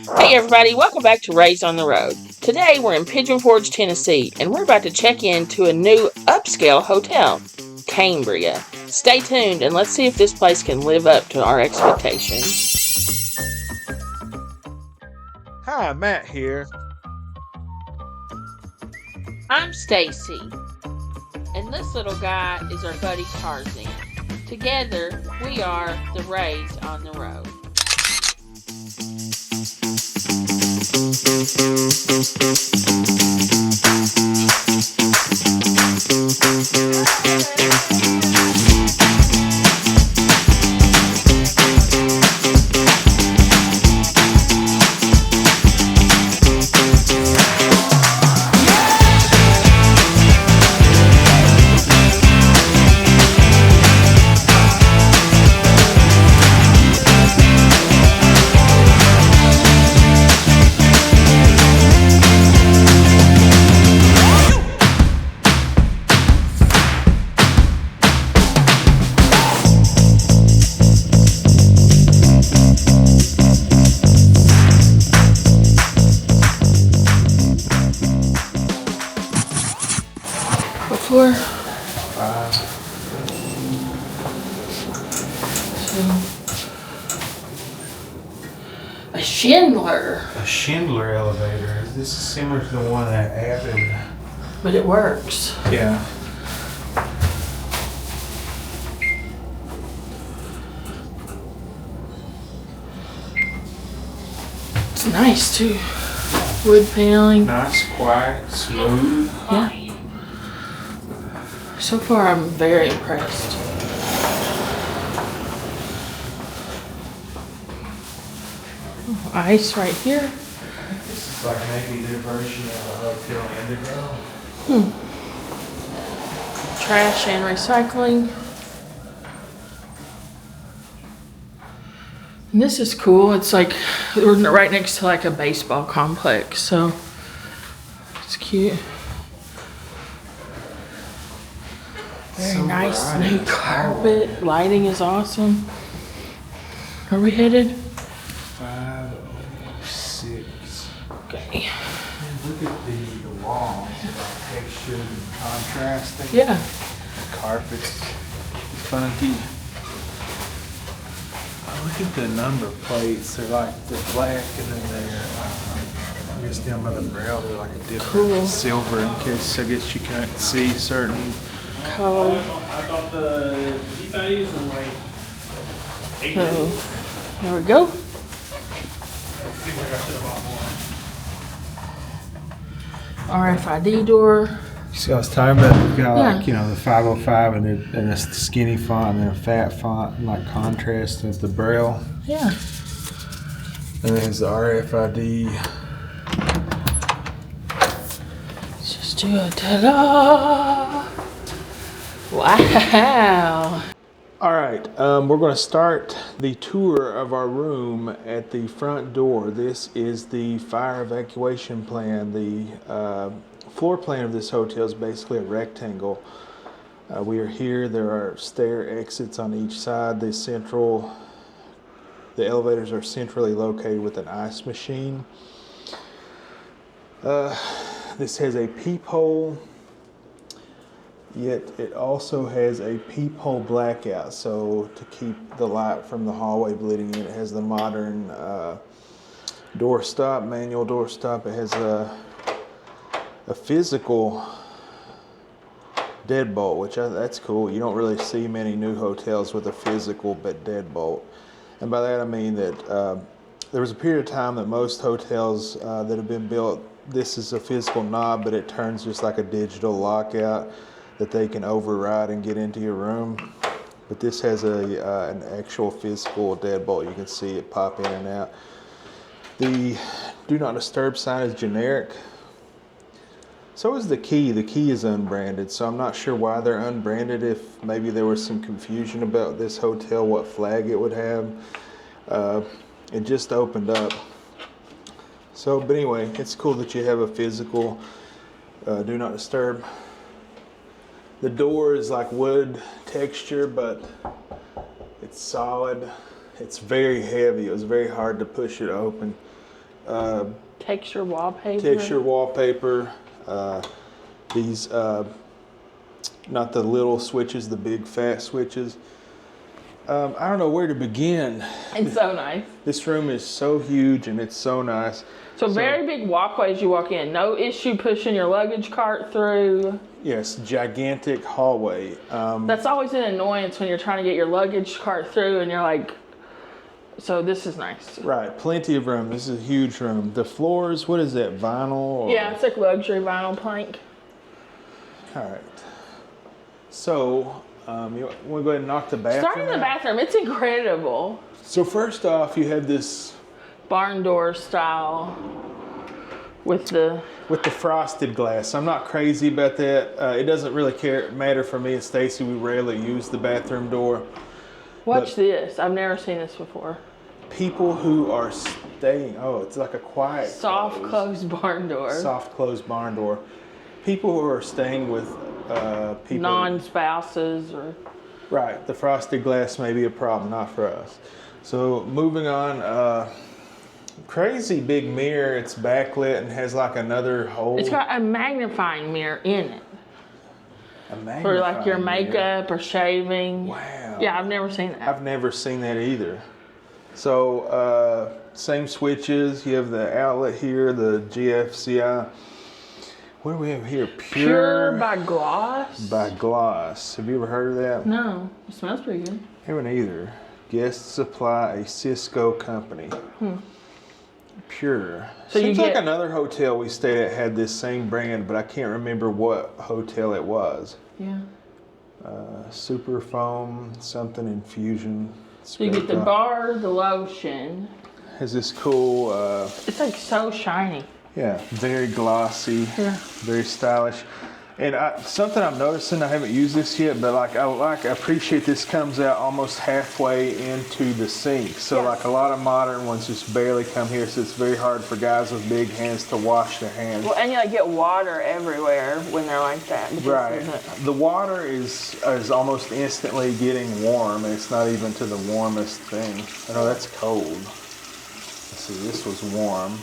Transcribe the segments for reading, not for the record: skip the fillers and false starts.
Hey everybody, welcome back to Raised on the Road. Today we're in Pigeon Forge, Tennessee, and we're about to check into a new upscale hotel, Cambria. Stay tuned and let's see if this place can live up to our expectations. Hi, Matt here. I'm Staci, and this little guy is our buddy Tarzan. Together, we are the Raised on the Road. Floor? 5. A Schindler. A Schindler elevator. This is similar to the one that Avid. But it works. Yeah. It's nice too. Wood paneling. Nice, quiet, smooth. Yeah. So far, I'm very impressed. Oh, ice right here. This is like maybe their version of a Hotel Indigo. Trash and recycling. And this is cool. It's like we're right next to like a baseball complex, so it's cute. Very So nice bright. new carpet. Lighting is awesome. Where are we headed? 506. Okay. And look at the walls, like texture and contrasting. Yeah. The carpet's funky. Oh, look at the number plates. They're like they're black, and then they're I guess down by the braille they're like a different Cool. silver in case I guess you can't see certain. Color. I thought the G-Phase and like 8 So, days. there we go. Seems like I should have bought more. RFID door. See, I was talking about you've got Yeah. like, the 505 and a skinny font and then a fat font and like contrast with the braille. Yeah. And then there's the RFID. Let's just do a ta-da. Wow. All right, we're going to start the tour of our room at the front door. This is the fire evacuation plan. The floor plan of this hotel is basically a rectangle. We are here. There are stair exits on each side. The elevators are centrally located with an ice machine. This has a peephole. Yet it also has a peephole blackout, so to keep the light from the hallway bleeding in. It has the modern door stop, manual door stop. It has a physical deadbolt, which that's cool. You don't really see many new hotels with a physical deadbolt. And by that I mean that there was a period of time that most hotels that have been built, this is a physical knob, but it turns just like a digital lockout that they can override and get into your room. But this has an actual physical deadbolt. You can see it pop in and out. The do not disturb sign is generic. So is the key. The key is unbranded, so I'm not sure why they're unbranded. If maybe there was some confusion about this hotel, what flag it would have. It just opened up. So, but anyway, it's cool that you have a physical do not disturb. The door is like wood texture, but it's solid. It's very heavy. It was very hard to push it open. Texture wallpaper. texture wallpaper. These, not the little switches, the big fat switches. I don't know where to begin. It's so nice. This room is so huge and it's so nice. So very big walkway as you walk in. No issue pushing your luggage cart through. Yes, gigantic hallway. That's always an annoyance when you're trying to get your luggage cart through and you're like, so this is nice. Right, plenty of room. This is a huge room. The floors, what is that, vinyl? Or? Yeah, it's like luxury vinyl plank. All right. So, you want to go ahead and knock the bathroom Starting in the bathroom, it's incredible. So first off, you have this Barn door style with the frosted glass. I'm not crazy about that. It doesn't really matter for me and Staci. We rarely use the bathroom door. Watch this. I've never seen this before. People who are staying, it's like a quiet Soft closed barn door. soft closed barn door. People who are staying with people, Non-spouses or... right, the frosted glass may be a problem, not for us. So moving on, crazy big mirror. It's backlit and has like another hole. It's got a magnifying mirror in it. A magnifying For like your mirror. makeup or shaving. Wow. Yeah, I've never seen that. I've never seen that either. So same switches. You have the outlet here, the GFCI. What do we have here? Pure by Gloss? By Gloss. Have you ever heard of that? No. It smells pretty good. Haven't either. Guest Supply, a Cisco company. Pure. So Seems you like get- another hotel we stayed at had this same brand, but I can't remember what hotel it was. Yeah. Super foam, something infusion. So you get the bar, the lotion. Has this cool, It's like so shiny. yeah, very glossy, Yeah. very stylish. And something I'm noticing, I haven't used this yet, but I appreciate this comes out almost halfway into the sink. So Yes. like a lot of modern ones just barely come here, so it's very hard for guys with big hands to wash their hands. Well, and you like get water everywhere when they're like that. because Right. of The water is almost instantly getting warm, and it's not even to the warmest thing. I know that's cold. Let's see, this was warm.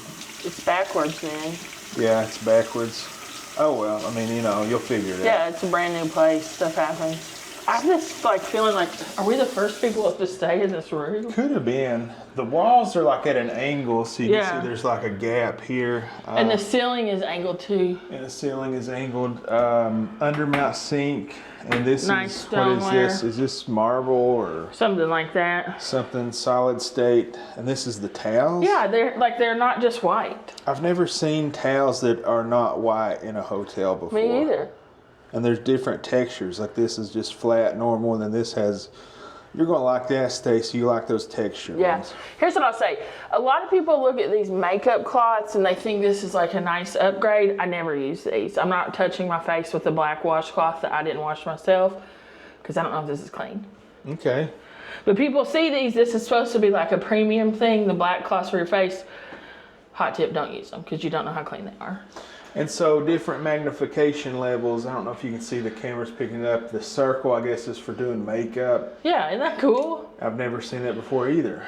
It's backwards then. Yeah, it's backwards. Oh well, I mean, you'll figure it out. Yeah, it's a brand new place. Stuff happens. I'm just like feeling like, are we the first people to stay in this room? Could have been. The walls are like at an angle, so you Yeah. can see there's like a gap here. And the ceiling is angled too. And the ceiling is angled. Undermount sink. And this Nice is, what is stoneware. this? Is this marble or Something like that. something solid state? And this is the towels? Yeah, they're not just white. I've never seen towels that are not white in a hotel before. Me either. And there's different textures. Like this is just flat, normal, and then this has... You're going to like that, Staci. You like those texture Yeah. ones. Here's what I'll say. A lot of people look at these makeup cloths and they think this is like a nice upgrade. I never use these. I'm not touching my face with the black washcloth that I didn't wash myself because I don't know if this is clean. Okay. But people see these. This is supposed to be like a premium thing. The black cloths for your face. Hot tip, don't use them because you don't know how clean they are. And so different magnification levels. I don't know if you can see the cameras picking it up. The circle, I guess, is for doing makeup. Yeah, isn't that cool? I've never seen that before either.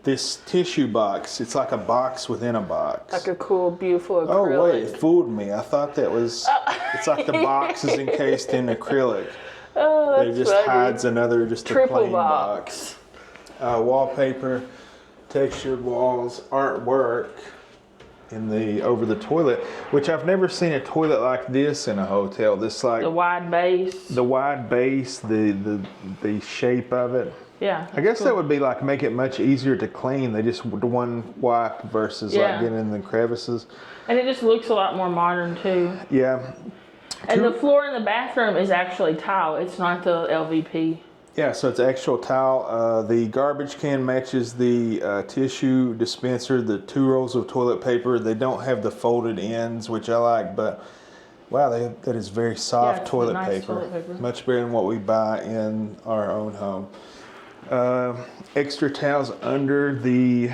This tissue box, it's like a box within a box. Like a cool, beautiful acrylic. Oh wait, it fooled me. I thought that was, it's like the box is encased in acrylic. Oh, It that's just funny. hides another, just a Triple plain box. Wallpaper, textured walls, artwork over the toilet, which I've never seen a toilet like this in a hotel. This like The wide base. the wide base, the shape of it. Yeah. I guess that would be like make it much easier to clean. They just one wipe versus Yeah. like getting in the crevices. And it just looks a lot more modern too. Yeah. And the floor in the bathroom is actually tile. It's not the LVP. Yeah, so it's actual tile. The garbage can matches the tissue dispenser, the 2 rolls of toilet paper. They don't have the folded ends, which I like, but wow, that is very soft it's toilet, nice paper. toilet paper. Much better than what we buy in our own home. Extra towels under the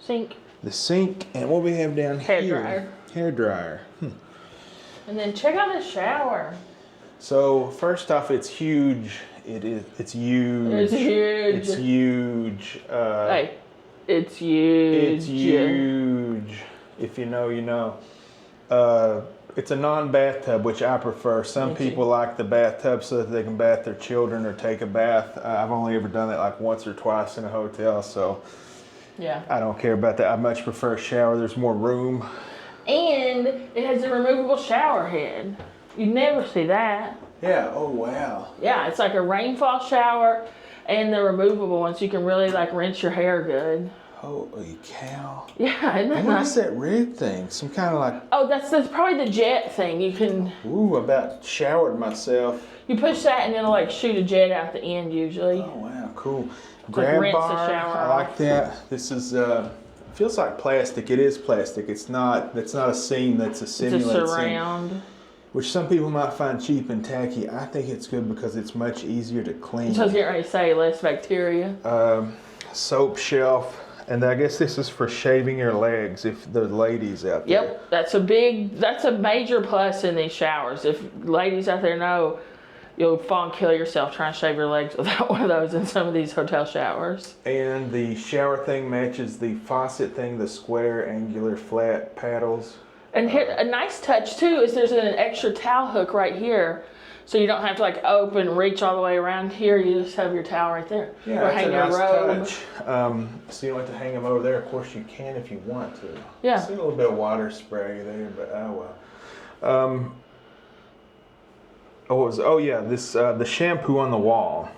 Sink. sink, and what we have down Hair here. dryer. Hair dryer. And then check out the shower. So first off, it's huge. It's huge. It's huge. It's huge. Hey, It's huge. It's huge. If you know, you know. It's a non-bathtub, which I prefer. Some people like the bathtub so that they can bath their children or take a bath. I've only ever done that like once or twice in a hotel, so Yeah. I don't care about that. I much prefer a shower. There's more room. And it has a removable shower head. You never see that. Yeah. Oh, wow. Yeah, it's like a rainfall shower and the removable ones. You can really like rinse your hair good. Holy cow. Yeah, isn't that What nice? is that red thing? Some kind of like, Oh, that's probably the jet thing. You can, ooh, I about showered myself. you push that and it'll like shoot a jet out the end usually. Oh, wow, cool. like Grab rinse the bar, shower I like that. This is, feels like plastic. It is plastic. It's not a seam, that's a It's a simulated seam. surround. Which some people might find cheap and tacky. I think it's good because it's much easier to clean. So I was getting ready to say less bacteria. Soap shelf. And I guess this is for shaving your legs if the ladies out there. Yep, that's a major plus in these showers. If ladies out there know, you'll fall and kill yourself trying to shave your legs without one of those in some of these hotel showers. And the shower thing matches the faucet thing, the square, angular, flat paddles. And here, a nice touch too is there's an extra towel hook right here. So you don't have to like open, reach all the way around here. You just have your towel right there. Yeah, or that's hang a your nice robe. touch. So you don't have to hang them over there. Of course you can if you want to. Yeah. See a little bit of water spray there, but oh well. The shampoo on the wall.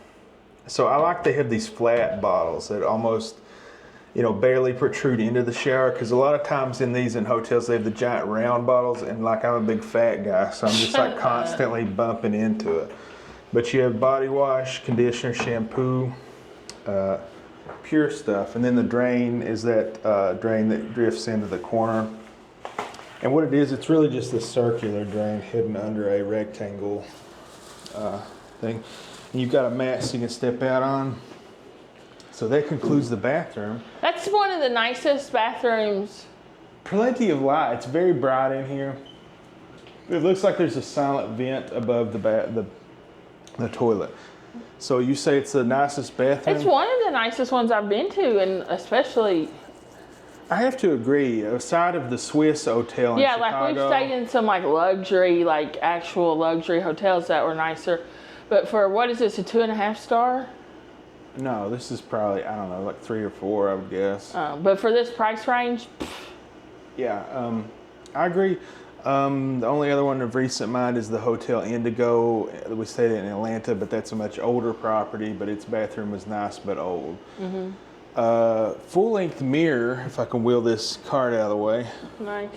So I like they have these flat bottles that almost, barely protrude into the shower, because a lot of times in hotels they have the giant round bottles, and like I'm a big fat guy, so I'm just like constantly bumping into it. But you have body wash, conditioner, shampoo, pure stuff, and then the drain is that drain that drifts into the corner. And what it is, it's really just a circular drain hidden under a rectangle thing. And you've got a mat so you can step out on. So that concludes the bathroom. That's one of the nicest bathrooms. Plenty of light. It's very bright in here. It looks like there's a silent vent above the toilet. So you say it's the nicest bathroom? It's one of the nicest ones I've been to, and especially. I have to agree. Aside of the Swiss hotel in Chicago. Like we've stayed in some like luxury, like actual luxury hotels that were nicer. But for what is this, a 2.5 star? No, this is probably, I don't know, like 3 or 4, I would guess. But for this price range, yeah, I agree. The only other one of recent mind is the Hotel Indigo. We stayed in Atlanta, but that's a much older property, but its bathroom was nice but old. Mm-hmm. Full-length mirror, if I can wheel this cart out of the way. nice.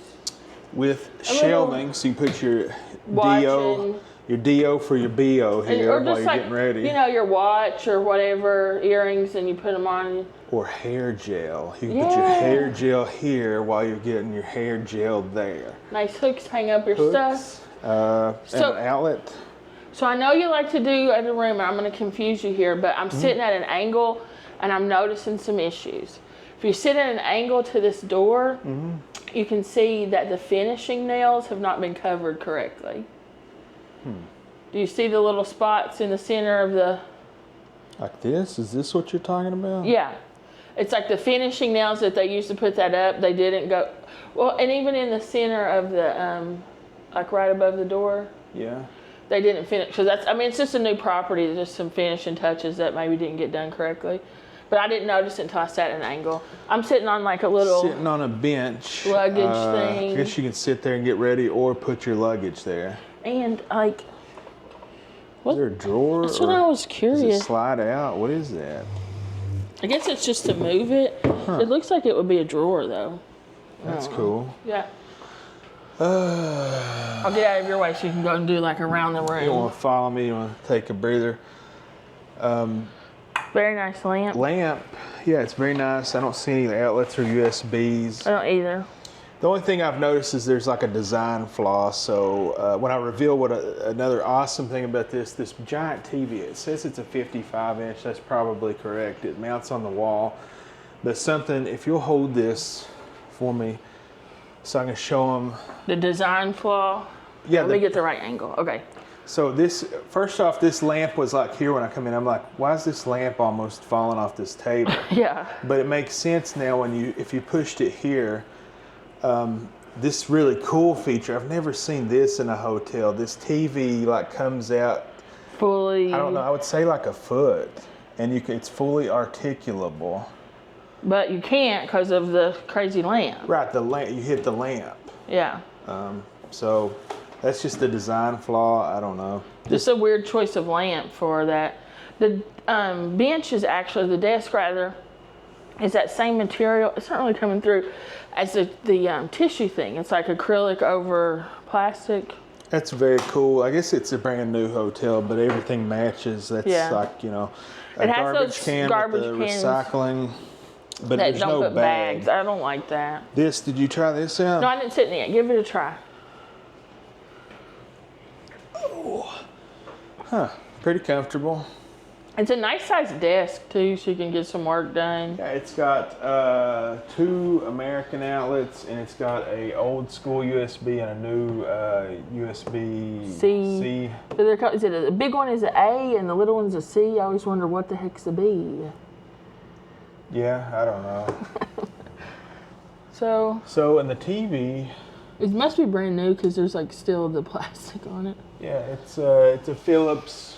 With shelving, so you put your Watching. Your DO for your BO here Or while just you're like, getting ready. your watch or whatever, earrings, and you put them on. Or hair gel. You can put your hair gel here while you're getting your hair gel there. Nice hooks, hang up your stuff. And an outlet. So I know you like to do in the room, and I'm going to confuse you here, but I'm sitting at an angle, and I'm noticing some issues. If you sit at an angle to this door, you can see that the finishing nails have not been covered correctly. Do you see the little spots in the center of the... Like this? Is this what you're talking about? Yeah. It's like the finishing nails that they used to put that up, they didn't go... Well, and even in the center of the, like right above the door. Yeah. They didn't finish, because it's just a new property, there's just some finishing touches that maybe didn't get done correctly. But I didn't notice it until I sat at an angle. I'm sitting on like a little... Sitting on a bench. Luggage thing. I guess you can sit there and get ready or put your luggage there. And like... Is there a drawer? That's what I was curious. Does it slide out? What is that? I guess it's just to move it. It looks like it would be a drawer though. That's cool. Yeah. I'll get out of your way so you can go and do like around the You room. want to follow me? You want to take a breather? Very nice lamp. Lamp. Yeah, it's very nice. I don't see any outlets or USBs. I don't either. The only thing I've noticed is there's like a design flaw. So when I reveal what another awesome thing about this giant TV, it says it's a 55-inch. That's probably correct. It mounts on the wall. But something, if you'll hold this for me so I can show them. The design flaw. Yeah. Let me get the right angle. Okay. So this, first off, this lamp was like here when I come in. I'm like, why is this lamp almost falling off this table? Yeah. But it makes sense now when if you pushed it here. This really cool feature. I've never seen this in a hotel. This TV like comes out Fully. I don't know. I would say like a foot, and it's fully articulable. But you can't because of the crazy lamp. Right, the lamp. You hit the lamp. Yeah. So that's just a design flaw. I don't know. Just a weird choice of lamp for that. The bench is actually, the desk rather, is that same material. It's not really coming through as the tissue thing. It's like acrylic over plastic. That's very cool. I guess it's a brand new hotel, but everything matches. That's like, you know, a it has garbage those can garbage with the cans recycling. But that there's don't no put bag. bags. I don't like that. This, did you try this out? No, I didn't sit in it yet. Give it a try. Oh. Huh. Pretty comfortable. It's a nice sized desk too, so you can get some work done. Yeah, it's got 2 American outlets, and it's got a old school USB and a new USB-C. So is it a big one is an A and the little one's a C? I always wonder what the heck's the B. Yeah, I don't know. So in the TV, it must be brand new because there's like still the plastic on it. yeah, it's a Philips.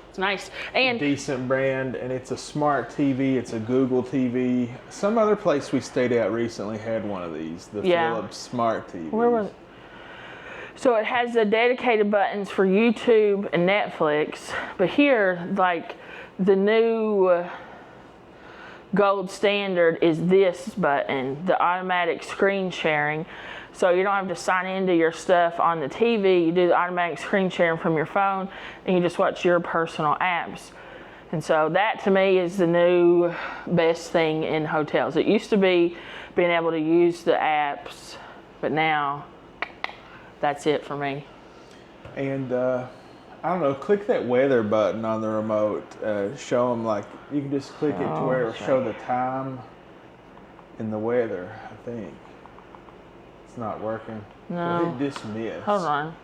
It's nice. And Decent brand, and it's a smart TV. It's a Google TV. Some other place we stayed at recently had one of these, the Philips smart TV. Where was it? So it has the dedicated buttons for YouTube and Netflix, but here, like the new gold standard is this button, the automatic screen sharing. So you don't have to sign into your stuff on the TV. You do the automatic screen sharing from your phone, and you just watch your personal apps. And so that to me is the new best thing in hotels. It used to be being able to use the apps, but now that's it for me. And I don't know, click that weather button on the remote. Show them, like, you can just click it to where it'll show the time and the weather, I think. It's not working. No. Hit dismiss. Hold on.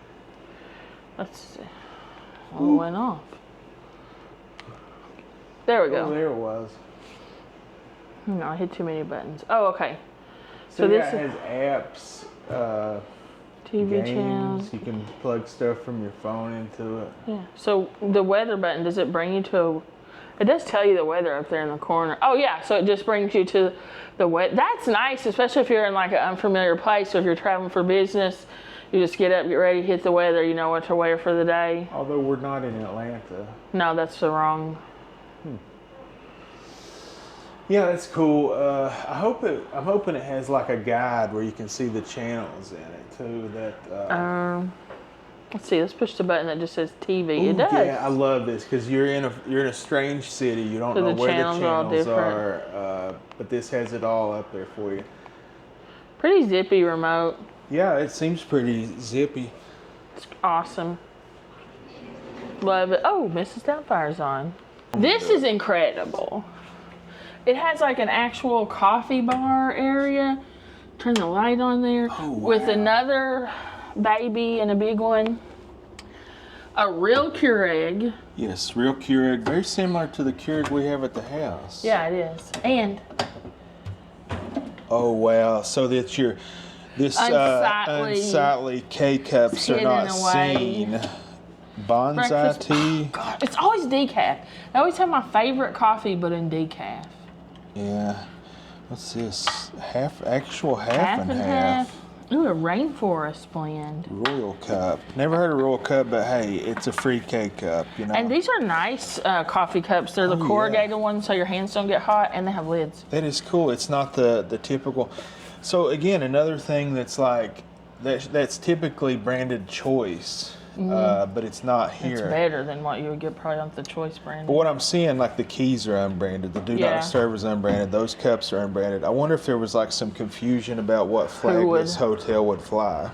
Let's see. Oh, it went off. There we go. Oh, there it was. No, I hit too many buttons. Oh, okay. So this yeah, it has apps, TV games. channels. You can plug stuff from your phone into it. Yeah. So the weather button, does it bring you to it does tell you the weather up there in the corner. Oh yeah, so it just brings you to the weather. That's nice, especially if you're in like an unfamiliar place. So if you're traveling for business, you just get up, get ready, hit the weather, you know what to wear for the day. Although we're not in Atlanta. No, that's the wrong. Yeah, that's cool. I'm hoping it has like a guide where you can see the channels in it too. Let's see. Let's push the button that just says TV. Ooh, It does. Yeah, I love this because you're in a strange city. You don't know where the channels are, but this has it all up there for you. Pretty zippy remote. Yeah, it seems pretty zippy. It's awesome. Love it. Oh, Mrs. Doubtfire's on. This is incredible. It has like an actual coffee bar area. Turn the light on there. Oh, wow. With another baby and a big one. A real Keurig. Yes, real Keurig. Very similar to the Keurig we have at the house. Yeah, it is. And oh wow! So that this unsightly K-cups are not seen. Bonsai tea. Oh, God, it's always decaf. I always have my favorite coffee, but in decaf. Yeah. What's this? Half and half. Ooh, a rainforest blend. Royal cup. Never heard of Royal cup, but hey, it's a free K-cup, you know. And these are nice coffee cups. They're the corrugated ones, so your hands don't get hot, and they have lids. That is cool. It's not the typical. So again, another thing that's like that's typically branded Choice, but it's not here. It's better than what you would get probably on the Choice brand. But what I'm seeing, like the keys are unbranded, the Do Not Disturb is unbranded, those cups are unbranded. I wonder if there was like some confusion about what flag this hotel would fly.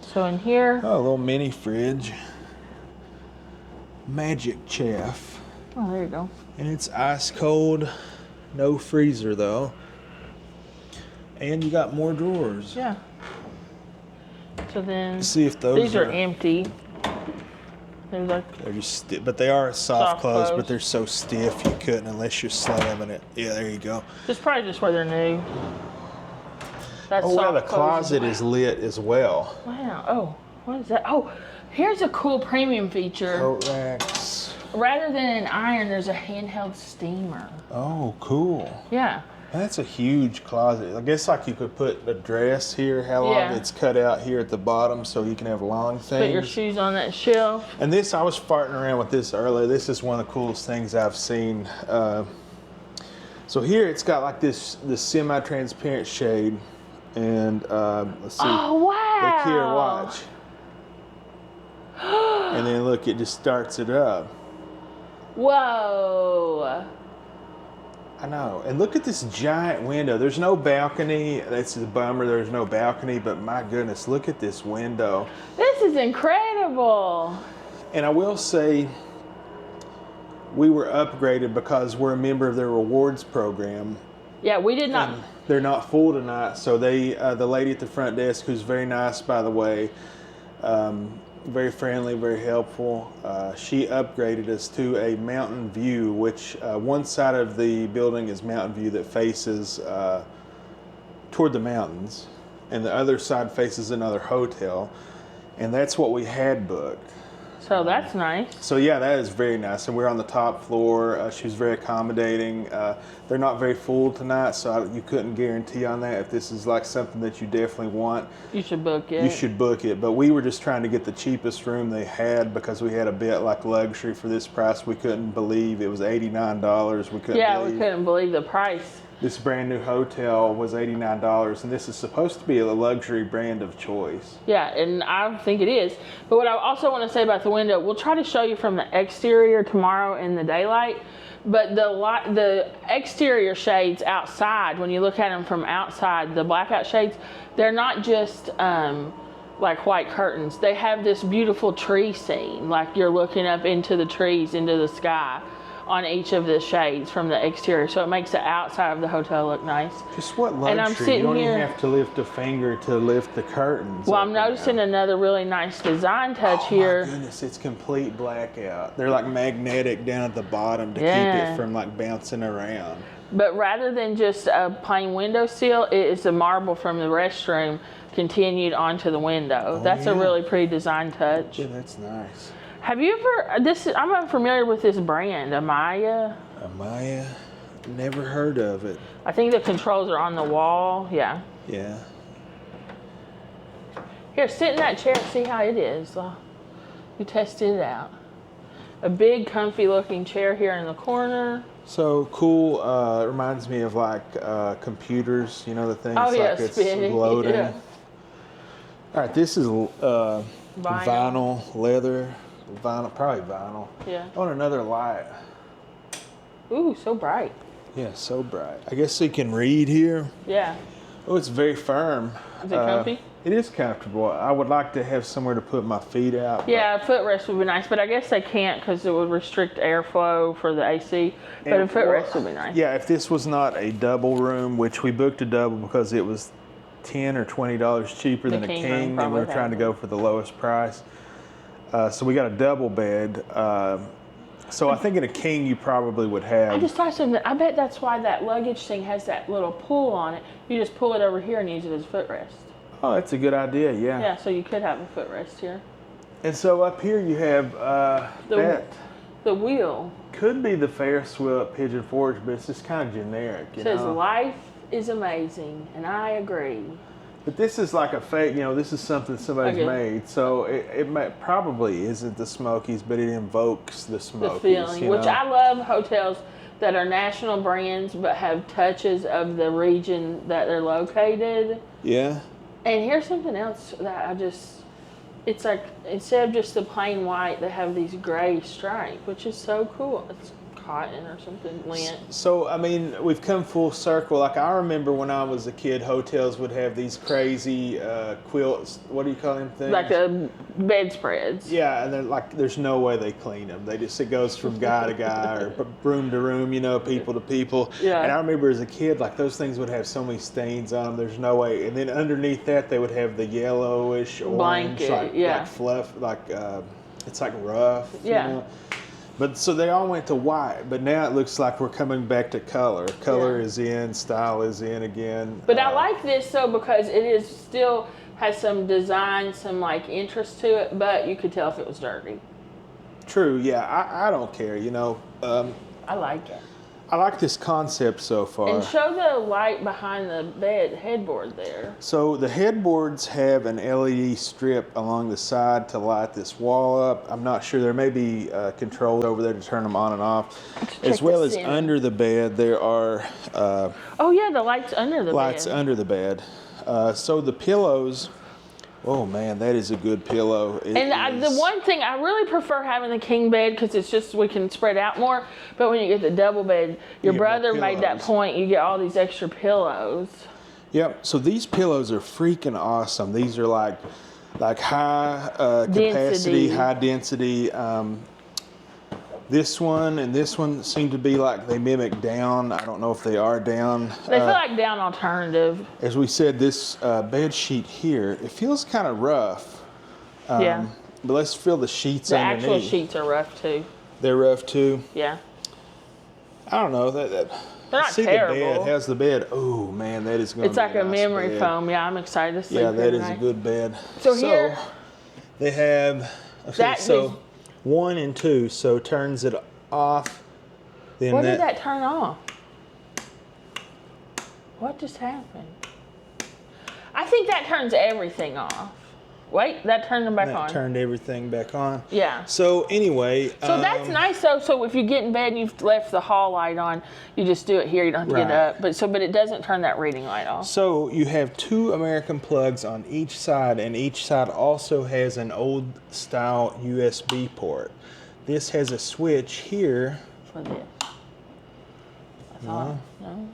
So in here, oh, a little mini fridge, Magic Chaff. Oh, there you go. And it's ice cold, no freezer though. And you got more drawers. Yeah. So then, see if those these are empty. It was like They're just but they are soft close, close. but they're so stiff you couldn't unless you're slamming it. Yeah, there you go. it's probably just where they're new. That's Oh, well, the soft close. closet is lit as well. Wow. Oh, what is that? Oh, here's a cool premium feature. Coat racks. Rather than an iron, there's a handheld steamer. Oh, cool. Yeah. That's a huge closet. I guess like you could put a dress here. How long Yeah. it's cut out here at the bottom so you can have long things. Put your shoes on that shelf. And this, I was farting around with this earlier. This is one of the coolest things I've seen. So here it's got like this semi-transparent shade. And let's see. Oh, wow. Look here, watch. And then look, it just starts it up. Whoa. I know. And look at this giant window. There's no balcony. That's a bummer. There's no balcony, but my goodness, look at this window. This is incredible. And I will say, we were upgraded because we're a member of their rewards program. Yeah, we did not. And they're not full tonight, so they, the lady at the front desk, who's very nice, by the way, very friendly, very helpful. She upgraded us to a mountain view, which one side of the building is mountain view that faces toward the mountains, and the other side faces another hotel, and that's what we had booked. So that's nice. So yeah, that is very nice, and we're on the top floor. She was very accommodating. They're not very full tonight, so you couldn't guarantee on that. If this is like something that you definitely want, You should book it. you should book it. But we were just trying to get the cheapest room they had because we had a bit like luxury for this price. We couldn't believe it was $89. We couldn't Yeah, believe we couldn't believe the price. this brand new hotel was $89, and this is supposed to be a luxury brand of choice. Yeah, and I think it is. But what I also want to say about the window, we'll try to show you from the exterior tomorrow in the daylight. But the exterior shades outside, when you look at them from outside, the blackout shades, they're not just like white curtains. They have this beautiful tree scene, like you're looking up into the trees, into the sky, on each of the shades from the exterior. So it makes the outside of the hotel look nice. Just what luxury? And I'm sitting you don't here- even have to lift a finger to lift the curtains. Well, up I'm and noticing down. another really nice design touch Oh here. my goodness, it's complete blackout. They're like magnetic down at the bottom to keep Yeah. it from like bouncing around. But rather than just a plain window sill, it is the marble from the restroom continued onto the window. That's a yeah. really pretty design touch. Yeah, that's nice. Have you ever, I'm unfamiliar with this brand, Amaya. Amaya, never heard of it. I think the controls are on the wall. Yeah. Yeah. Here, sit in that chair and see how it is. You tested it out. A big, comfy looking chair here in the corner. So cool. It reminds me of like computers, you know, the thing. Oh, It's yeah, like it's spinning. loading. Yeah. All right, this is vinyl, leather, vinyl, probably vinyl. Yeah. I want another light. Ooh, so bright. Yeah, so bright. I guess you can read here. Yeah. Oh, it's very firm. Is it comfy? It is comfortable. I would like to have somewhere to put my feet out. but- Yeah, a footrest would be nice, but I guess they can't because it would restrict airflow for the AC. But a And, footrest well, would be nice. Yeah, if this was not a double room, which we booked a double because it was $10 or $20 cheaper The than a king room king, and we probably were trying to has go for the lowest price. So we got a double bed. So I think in a king you probably would I have. just thought something. I bet that's why that luggage thing has that little pull on it. You just pull it over here and use it as a footrest. Oh, that's a good idea. Yeah. Yeah, so you could have a footrest here. And so up here you have that The wheel could be the Ferris wheel at Pigeon Forge, but it's just kind of generic. You says know? life is amazing, and I agree. But this is like a fake, you know, this is something somebody's Okay. made. So it probably isn't the Smokies, but it invokes the The Smokies. feeling, you which know? I love hotels that are national brands but have touches of the region that they're located. Yeah. And here's something else that it's like instead of just the plain white, they have these gray stripes, which is so cool. It's cotton or something, lint. So, I mean, we've come full circle. Like, I remember when I was a kid, hotels would have these crazy quilts. What do you call them things? Like the bedspreads. Yeah, and they're like, there's no way they clean them. It goes from guy to guy or room to room, you know, people to people. Yeah. And I remember as a kid, like, those things would have so many stains on them. There's no way. And then underneath that, they would have the yellowish, orange, Blanket, like yeah. fluff, like it's like rough. Yeah. You know? But so they all went to white, but now it looks like we're coming back to color. Color is in, style is in again. But I like this though because it is still has some design, some like interest to it, but you could tell if it was dirty. True, yeah, I don't care, you know. I like it. I like this concept so far. And show the light behind the bed headboard there. So the headboards have an LED strip along the side to light this wall up. I'm not sure, there may be controls over there to turn them on and off. As well as under the bed, there are oh yeah, the lights under the lights bed. under the bed. So the pillows, oh man, that is a good pillow. The one thing, I really prefer having the king bed because it's just, we can spread out more. But when you get the double bed, your brother made that point, you get all these extra pillows. Yep, so these pillows are freaking awesome. These are like high capacity, high density. This one and this one seem to be like they mimic down. I don't know if they are down. They feel like down alternative. As we said, this bed sheet here, it feels kind of rough. Yeah. But let's feel the sheets underneath. The actual sheets are rough too. They're rough too? Yeah. I don't know. They're not terrible. The bed. How's the bed? Oh man, that is going to be It's like a nice memory bed. foam. Yeah, I'm excited to sleep. Yeah, that is a good bed. So here they have so 1 and 2. So turns it off. Then what did that turn off? What just happened? I think that turns everything off. Wait, that turned them back on. Turned everything back on. Yeah. So anyway. So that's nice though. So if you get in bed and you've left the hall light on, you just do it here. You don't have to get up. But it doesn't turn that reading light off. So you have 2 American plugs on each side, and each side also has an old style USB port. This has a switch here. For this. That's all. No.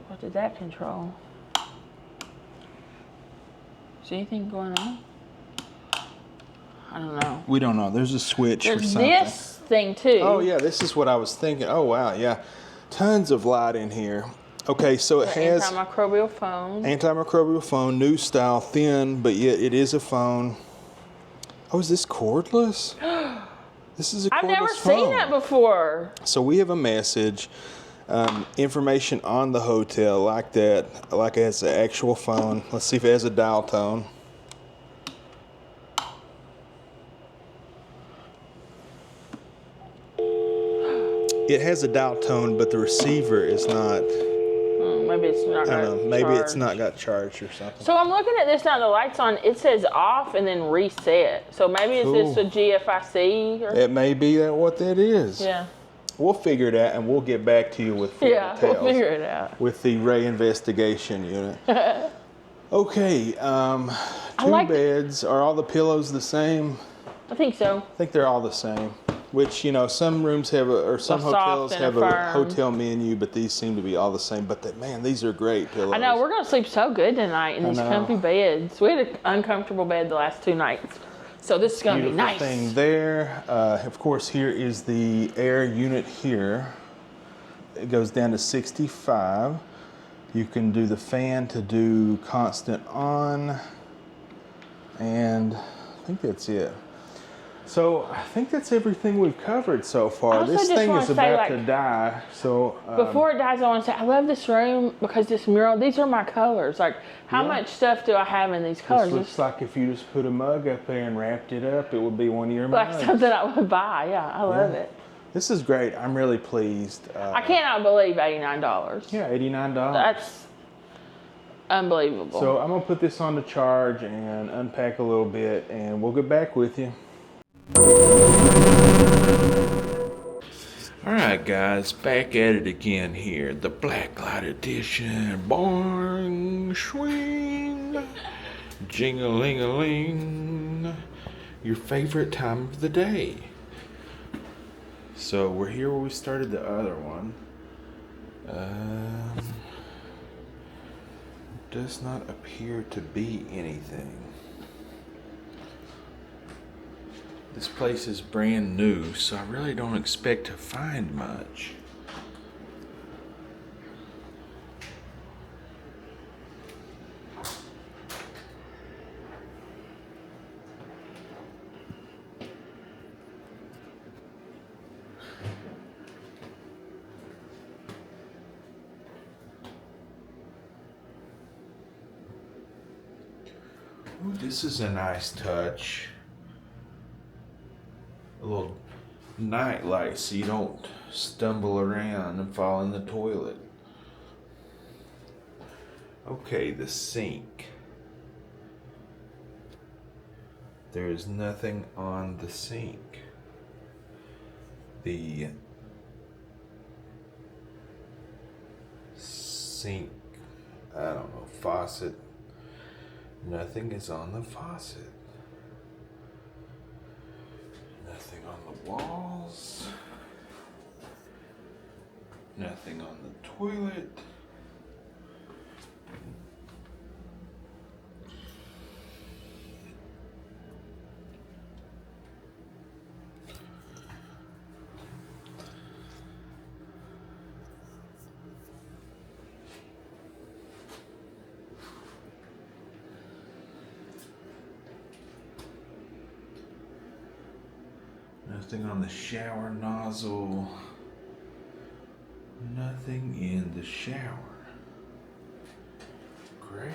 What did that control? Is anything going on? I don't know. We don't know. There's a switch for something. There's this thing too. Oh yeah, this is what I was thinking. Oh wow, yeah. Tons of light in here. Okay, so it has antimicrobial phone. Antimicrobial phone, new style, thin, but yet it is a phone. Oh, is this cordless? This is a cordless phone. I've never seen that before. So we have a message, information on the hotel like that, like it has an actual phone. Let's see if it has a dial tone. It has a dial tone, but the receiver is not. Maybe it's not. I don't know. Maybe it's not got charged or something. So I'm looking at this now. The lights on. It says off and then reset. So maybe it's this a GFIC? Or? It may be what that is. Yeah. We'll figure it out and we'll get back to you with full details. We'll figure it out. With the Ray investigation unit. Okay. 2 beds. Are all the pillows the same? I think so. I think they're all the same. Which, some rooms have some hotels have a hotel menu, but these seem to be all the same. But man, these are great pillows. I know, we're going to sleep so good tonight in these comfy beds. We had an uncomfortable bed the last 2 nights. So this is going to be nice. Beautiful thing there. Of course, here is the air unit here. It goes down to 65. You can do the fan to do constant on. And I think that's it. So I think that's everything we've covered so far. This thing is about to die. So before it dies, I want to say I love this room because this mural. These are my colors. Like, how much stuff do I have in these colors? This looks like if you just put a mug up there and wrapped it up, it would be one of your mugs. Like something I would buy. Yeah, I love it. This is great. I'm really pleased. I cannot believe $89. Yeah, $89. That's unbelievable. So I'm gonna put this on the charge and unpack a little bit, and we'll get back with you. Alright guys, back at it again here. The Blacklight Edition. Boing, swing, jing-a-ling-a-ling. Your favorite time of the day. So we're here where we started the other one. Does not appear to be anything. This place is brand new, so I really don't expect to find much. Ooh, this is a nice touch. A little night light so you don't stumble around and fall in the toilet. Okay, the sink. There is nothing on the sink. The sink, I don't know, faucet. Nothing is on the faucet. Nothing on the walls. Nothing on the toilet. Nothing on the shower nozzle. Nothing in the shower. Great.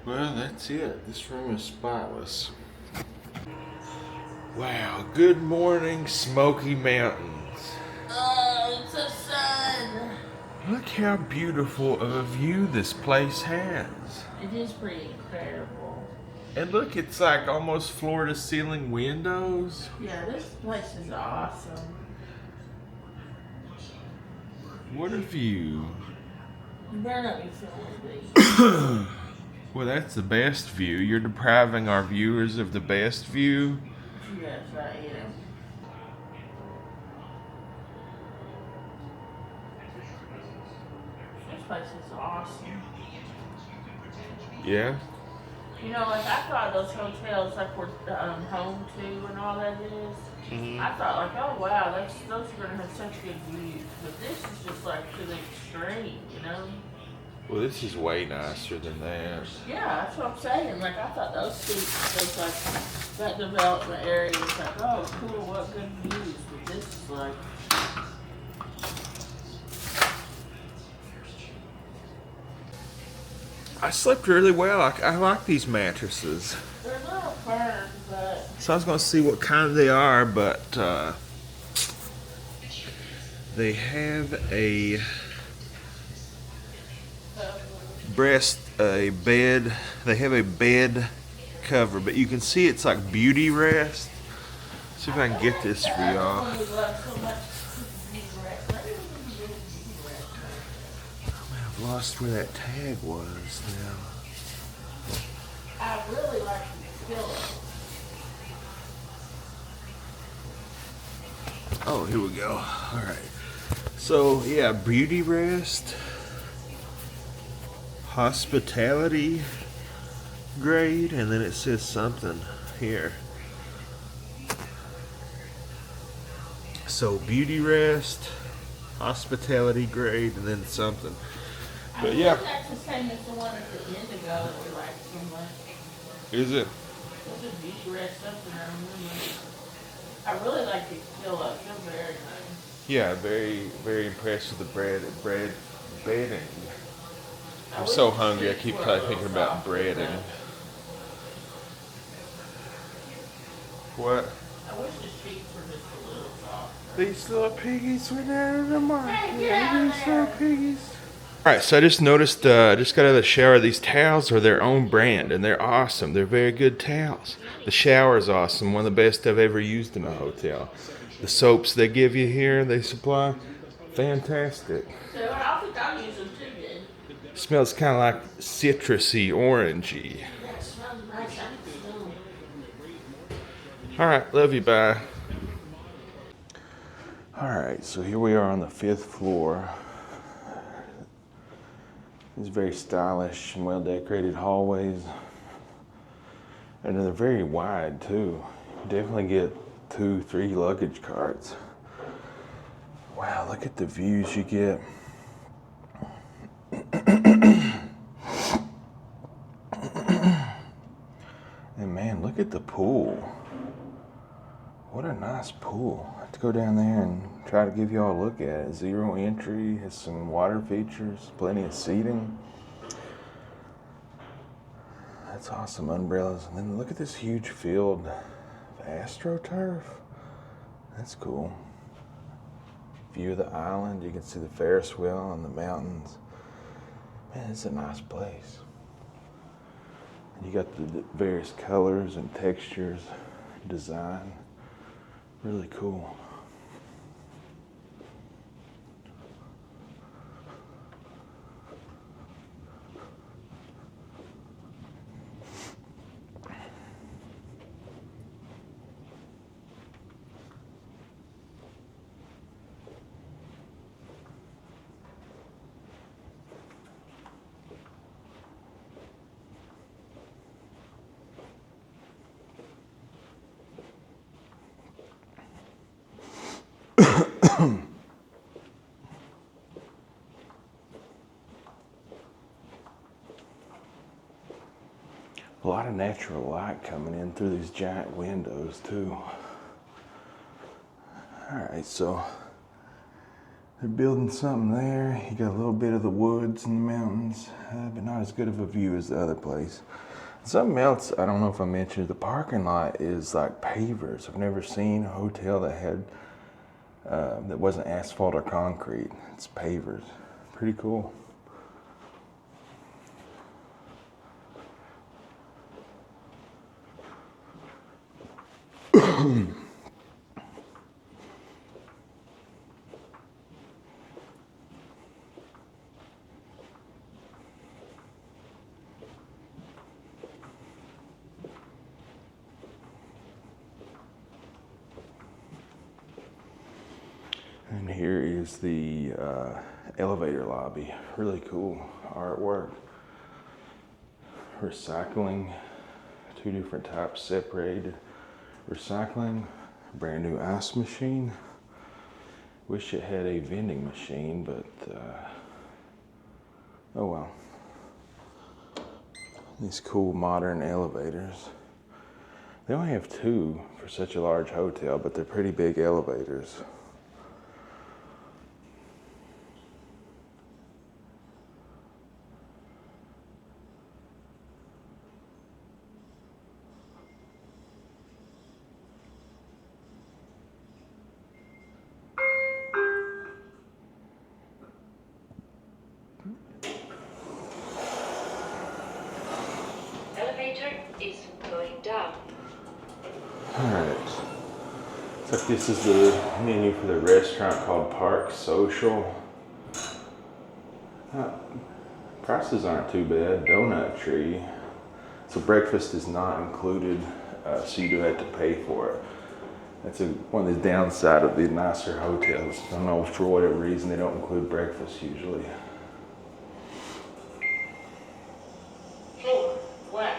Well, that's it. This room is spotless. Wow, good morning, Smoky Mountains. Oh, it's the sun. Look how beautiful of a view this place has. It is pretty incredible. And look, it's like almost floor to ceiling windows. Yeah, this place is awesome. What a view. You better not be feeling these. Well, that's the best view. You're depriving our viewers of the best view. Yes, I am. This place is awesome. Yeah? You know, like I thought those hotels, like where Home 2 and all that is, I thought like, oh wow, those are gonna have such good views. But this is just like to the extreme, you know? Well, this is way nicer than that. Yeah, that's what I'm saying. Like I thought those like that development area was like, oh cool, what good views. But this is like, I slept really well. I like these mattresses. they're not firm, but So I was going to see what kind they are, but they have a bed. They have a bed cover, but you can see it's like beauty rest. See if I can get this for y'all. I've lost where that tag was now. I really like the pillow. Oh, here we go. All right. So yeah, beauty rest, hospitality grade, and then it says something here. So beauty rest, hospitality grade, and then something. But yeah, That's the same as the one at the end ago that we liked so much. is it? There's a beauty rest something I remember. I really like these pillows. They're very nice. Yeah, very impressed with the bread bedding. I I'm wish so the hungry. I sheets keep were a probably little thinking about softer, breading. though. What? I wish the sheets were just a little softer. These little piggies went out of the market. Hey, get out of These little there. piggies. All right, so I just noticed, just got out of the shower. These towels are their own brand, and they're awesome. They're very good towels. The shower is awesome, one of the best I've ever used in a hotel. The soaps they give you here, they supply, fantastic. So I think I'll use them too, then. Smells kind of like citrusy, orangey. Yeah, it smells nice. I can smell them. All right, love you, bye. All right, so here we are on the 5th floor. These very stylish and well-decorated hallways. And they're very wide, too. You definitely get 2-3 luggage carts. Wow, look at the views you get. And man, look at the pool. What a nice pool. I have to go down there and try to give you all a look at it. 0 entry, has some water features, plenty of seating. That's awesome, umbrellas. And then look at this huge field of AstroTurf. That's cool. View of the island, you can see the Ferris wheel and the mountains. Man, it's a nice place. And you got the various colors and textures, design. Really cool. A lot of natural light coming in through these giant windows too. Alright, so they're building something there. You got a little bit of the woods and the mountains, but not as good of a view as the other place. Something else, I don't know if I mentioned, the parking lot is like pavers. I've never seen a hotel that had that wasn't asphalt or concrete. It's pavers. Pretty cool. And here is the elevator lobby. Really cool artwork. Recycling, 2 different types separated. Recycling, brand new ice machine. Wish it had a vending machine, but oh well. These cool modern elevators. They only have 2 for such a large hotel, but they're pretty big elevators. Elevator is going down. Alright. Looks like this is the menu for the restaurant called Park Social. Prices aren't too bad. Donut tree. So breakfast is not included, so you do have to pay for it. That's one of the downside of the nicer hotels. I don't know, for whatever reason they don't include breakfast usually. Floor 1.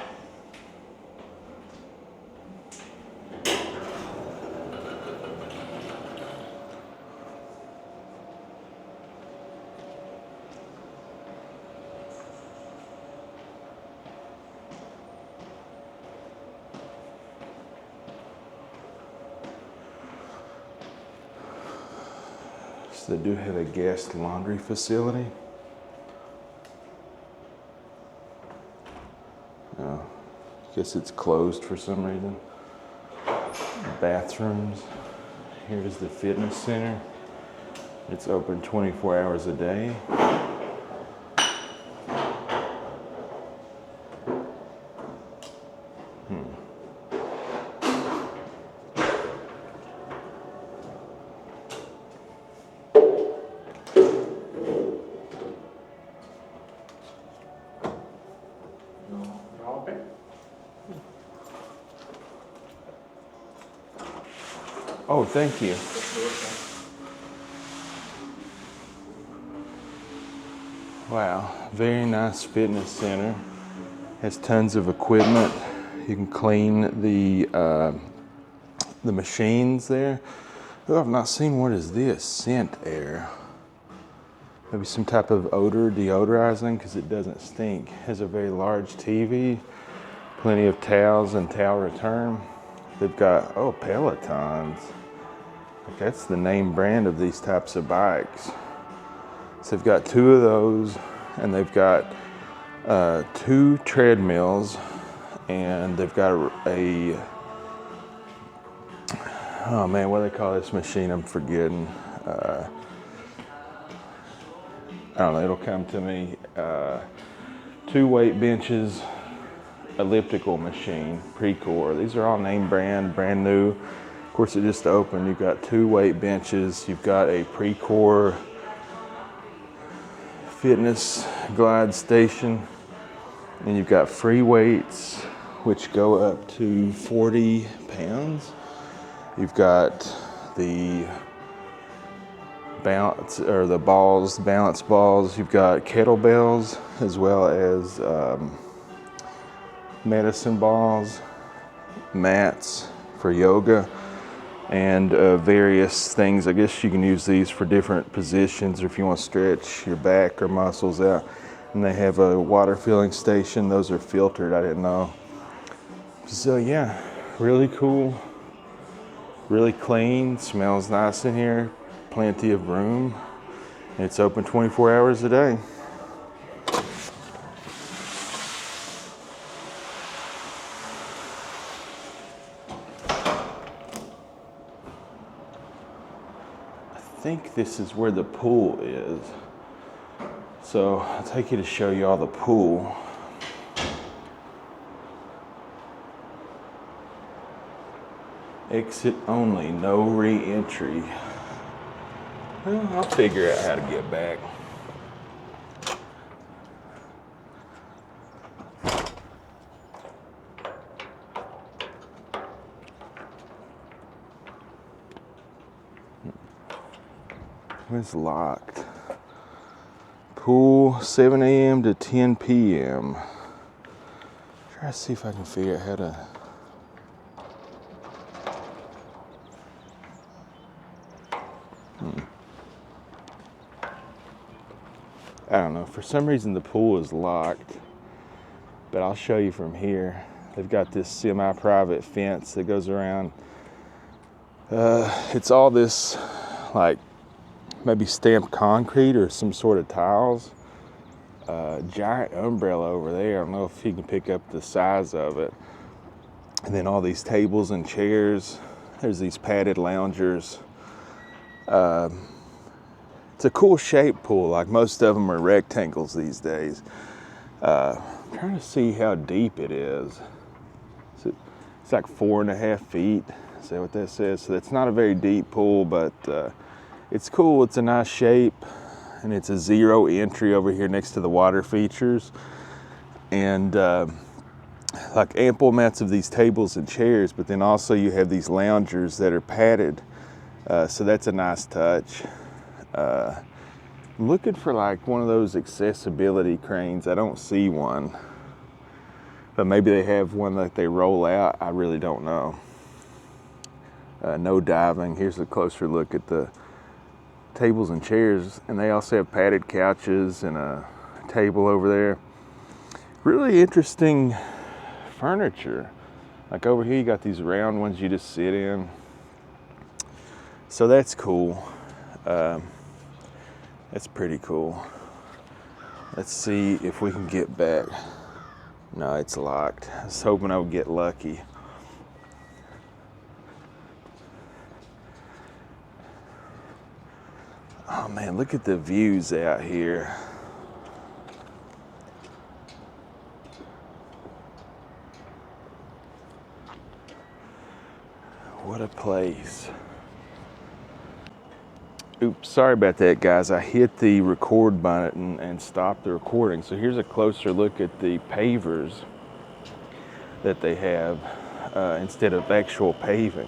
So they do have a guest laundry facility. Oh, guess it's closed for some reason. Bathrooms. Here's the fitness center. It's open 24 hours a day. Oh, thank you. Wow, very nice fitness center. Has tons of equipment. You can clean the machines there. Oh, I've not seen, what is this? Scent air. Maybe some type of odor deodorizing because it doesn't stink. Has a very large TV, plenty of towels and towel return. They've got, oh, Pelotons. That's the name brand of these types of bikes. So they've got 2 of those, and they've got 2 treadmills, and they've got a oh man, what do they call this machine? I'm forgetting. I don't know, it'll come to me. 2 weight benches, elliptical machine, Decor. These are all name brand, brand new. Of course, it just opened. You've got 2 weight benches. You've got a Decor fitness glide station, and you've got free weights, which go up to 40 pounds. You've got the balance balls. You've got kettlebells as well as medicine balls, mats for yoga, and various things. I guess you can use these for different positions, or if you want to stretch your back or muscles out. And they have a water filling station. Those are filtered, I didn't know. So yeah, really cool, really clean, smells nice in here, plenty of room. It's open 24 hours a day. I think this is where the pool is. So I'll take you to show you all the pool. Exit only, no re-entry. Well, I'll figure out how to get back. It's locked. Pool 7 a.m. to 10 p.m. Try to see if I can figure out how to. I don't know. For some reason the pool is locked, but I'll show you from here. They've got this semi-private fence that goes around. It's all this like maybe stamped concrete or some sort of tiles. Giant umbrella over there. I don't know if you can pick up the size of it. And then all these tables and chairs. There's these padded loungers. It's a cool shaped pool. Like most of them are rectangles these days. I'm trying to see how deep it is. It's like 4.5 feet. Is that what that says? So it's not a very deep pool, but it's cool. It's a nice shape, and it's a zero entry over here next to the water features, and like ample amounts of these tables and chairs. But then also you have these loungers that are padded, so that's a nice touch. I'm looking for like one of those accessibility cranes. I don't see one, but maybe they have one that they roll out. I really don't know. No diving. Here's a closer look at the tables and chairs, and they also have padded couches and a table over there. Really interesting furniture. Like over here you got these round ones you just sit in, so that's cool. That's pretty cool. Let's see if we can get back. No, it's locked. I was hoping I would get lucky. Oh man, look at the views out here. What a place. Oops, sorry about that, guys. I hit the record button and stopped the recording. So here's a closer look at the pavers that they have instead of actual paving,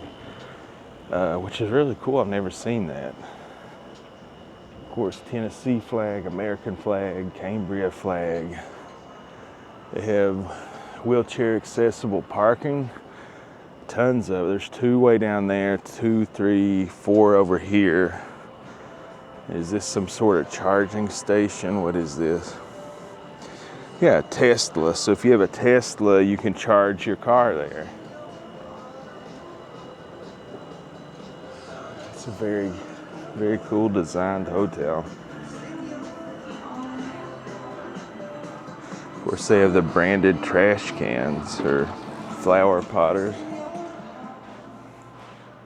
which is really cool. I've never seen that. Of course, Tennessee flag, American flag, Cambria flag. They have wheelchair accessible parking. Tons of it. There's 2 way down there, 2, 3, 4 over here. Is this some sort of charging station? What is this? Yeah, Tesla. So if you have a Tesla, you can charge your car there. It's a very, very cool designed hotel. Of course, they have the branded trash cans or flower potters.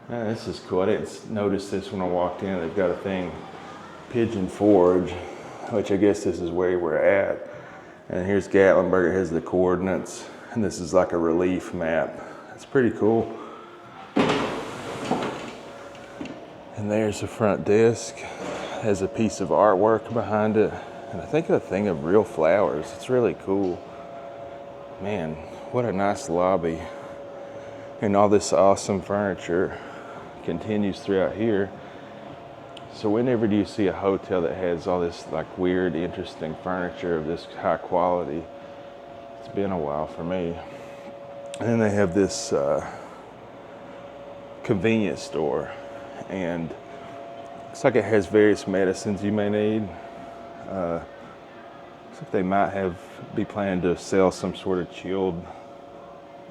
Yeah, this is cool. I didn't notice this when I walked in. They've got a thing, Pigeon Forge, which I guess this is where we're at. And here's Gatlinburg. It has the coordinates, and this is like a relief map. It's pretty cool. And there's the front desk. It has a piece of artwork behind it, and I think a thing of real flowers. It's really cool. Man, what a nice lobby. And all this awesome furniture continues throughout here. So whenever do you see a hotel that has all this like weird, interesting furniture of this high quality? It's been a while for me. And then they have this convenience store, and looks like it has various medicines you may need. Looks like they might be planning to sell some sort of chilled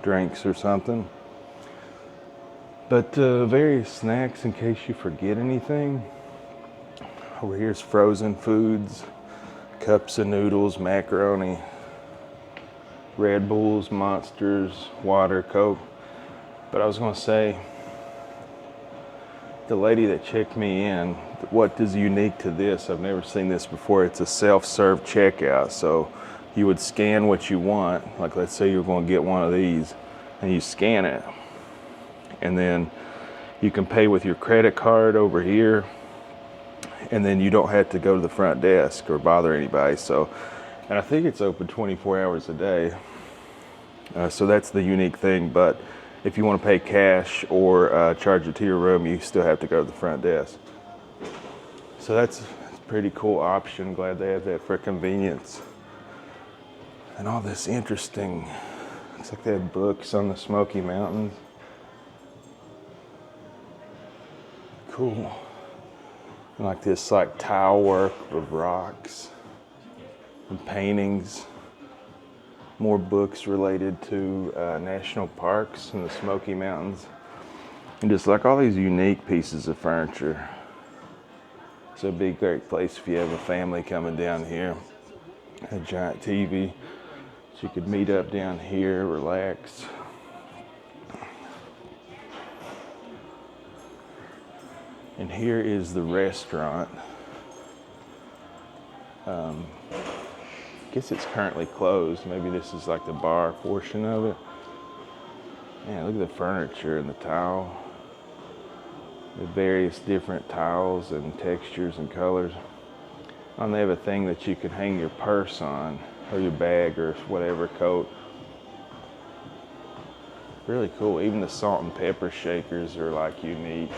drinks or something. But various snacks in case you forget anything. Over here's frozen foods, cups of noodles, macaroni, Red Bulls, Monsters, water, Coke. But I was gonna say, the lady that checked me in, what is unique to this, I've never seen this before, it's a self-serve checkout. So you would scan what you want, like let's say you're going to get one of these, and you scan it. And then you can pay with your credit card over here, and then you don't have to go to the front desk or bother anybody. So, and I think it's open 24 hours a day. So that's the unique thing. But if you want to pay cash or charge it to your room, you still have to go to the front desk. So that's a pretty cool option. Glad they have that for convenience. And all this interesting, looks like they have books on the Smoky Mountains. Cool. And like this like tile work of rocks and paintings. More books related to national parks in the Smoky Mountains. And just like all these unique pieces of furniture. So it'd be a great place if you have a family coming down here. A giant TV. So you could meet up down here, relax. And here is the restaurant. I guess it's currently closed. Maybe this is like the bar portion of it. Man, look at the furniture and the tile. The various different tiles and textures and colors. And they have a thing that you can hang your purse on, or your bag, or whatever, coat. Really cool. Even the salt and pepper shakers are like unique.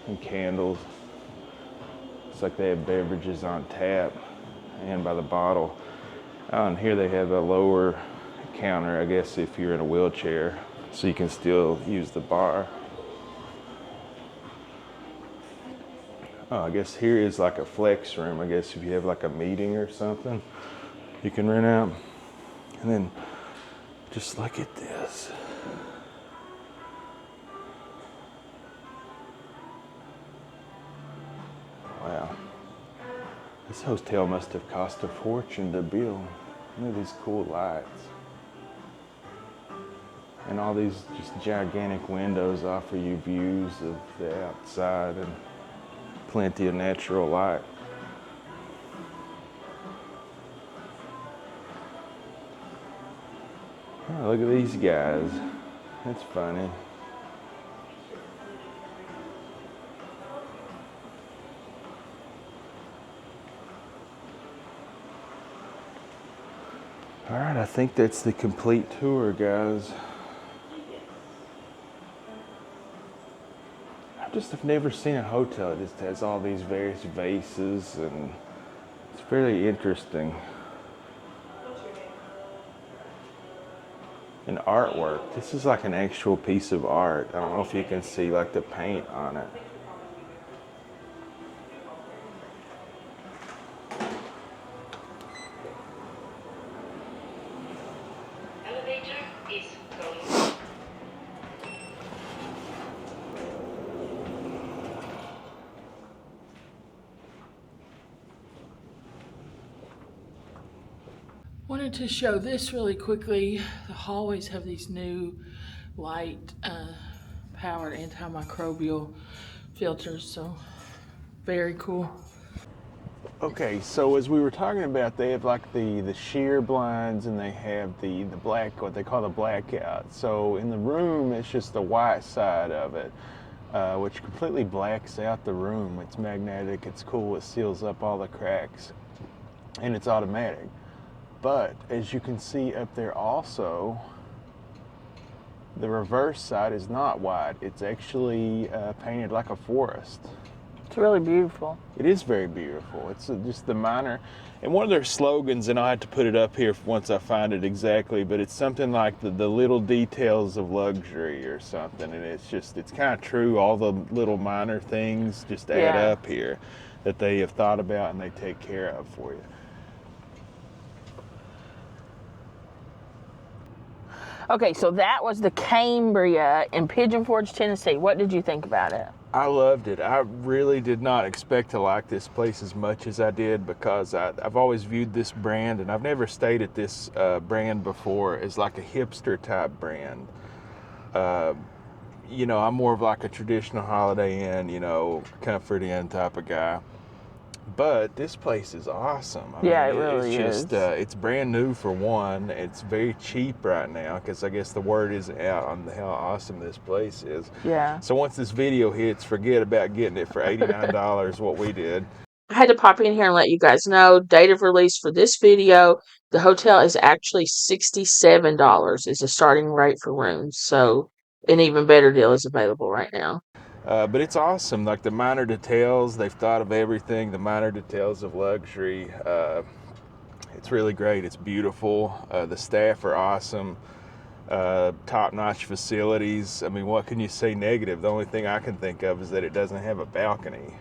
And candles. It's like they have beverages on tap and by the bottle. Oh, and here they have a lower counter, I guess, if you're in a wheelchair, so you can still use the bar. Oh, I guess here is like a flex room. I guess if you have like a meeting or something, you can rent out. And then just look at this. Wow. This hotel must have cost a fortune to build. Look at these cool lights. And all these just gigantic windows offer you views of the outside and plenty of natural light. Oh, look at these guys. That's funny. All right, I think that's the complete tour, guys. I've never seen a hotel that just has all these various vases, and it's very interesting. And artwork. This is like an actual piece of art. I don't know if you can see like the paint on it. Elevator is going. Wanted to show this really quickly. The hallways have these new light powered antimicrobial filters, so very cool. Okay, so as we were talking about, they have like the sheer blinds, and they have the black, what they call the blackout. So in the room, it's just the white side of it, which completely blacks out the room. It's magnetic, it's cool, it seals up all the cracks, and it's automatic. But as you can see up there also, the reverse side is not white. It's actually painted like a forest. It's really beautiful. It is very beautiful. It's just the minor, and one of their slogans, and I'll have to put it up here once I find it exactly, but it's something like the little details of luxury or something, and it's kind of true. All the little minor things just add up here that they have thought about and they take care of for you. Okay, so that was the Cambria in Pigeon Forge, Tennessee. What did you think about it? I loved it. I really did not expect to like this place as much as I did, because I've always viewed this brand, and I've never stayed at this brand before, as like a hipster type brand. you know, I'm more of like a traditional Holiday Inn, you know, Comfort Inn type of guy. But this place is awesome. I Yeah, mean, it really it's just, is. it's brand new for one. It's very cheap right now because I guess the word isn't out on how awesome this place is. Yeah. So once this video hits, forget about getting it for $89, what we did. I had to pop in here and let you guys know, date of release for this video, the hotel is actually $67 is the starting rate for rooms. So an even better deal is available right now. But it's awesome. Like the minor details, they've thought of everything. The minor details of luxury. It's really great. It's beautiful. The staff are awesome. Top-notch facilities. I mean, what can you say negative? The only thing I can think of is that it doesn't have a balcony.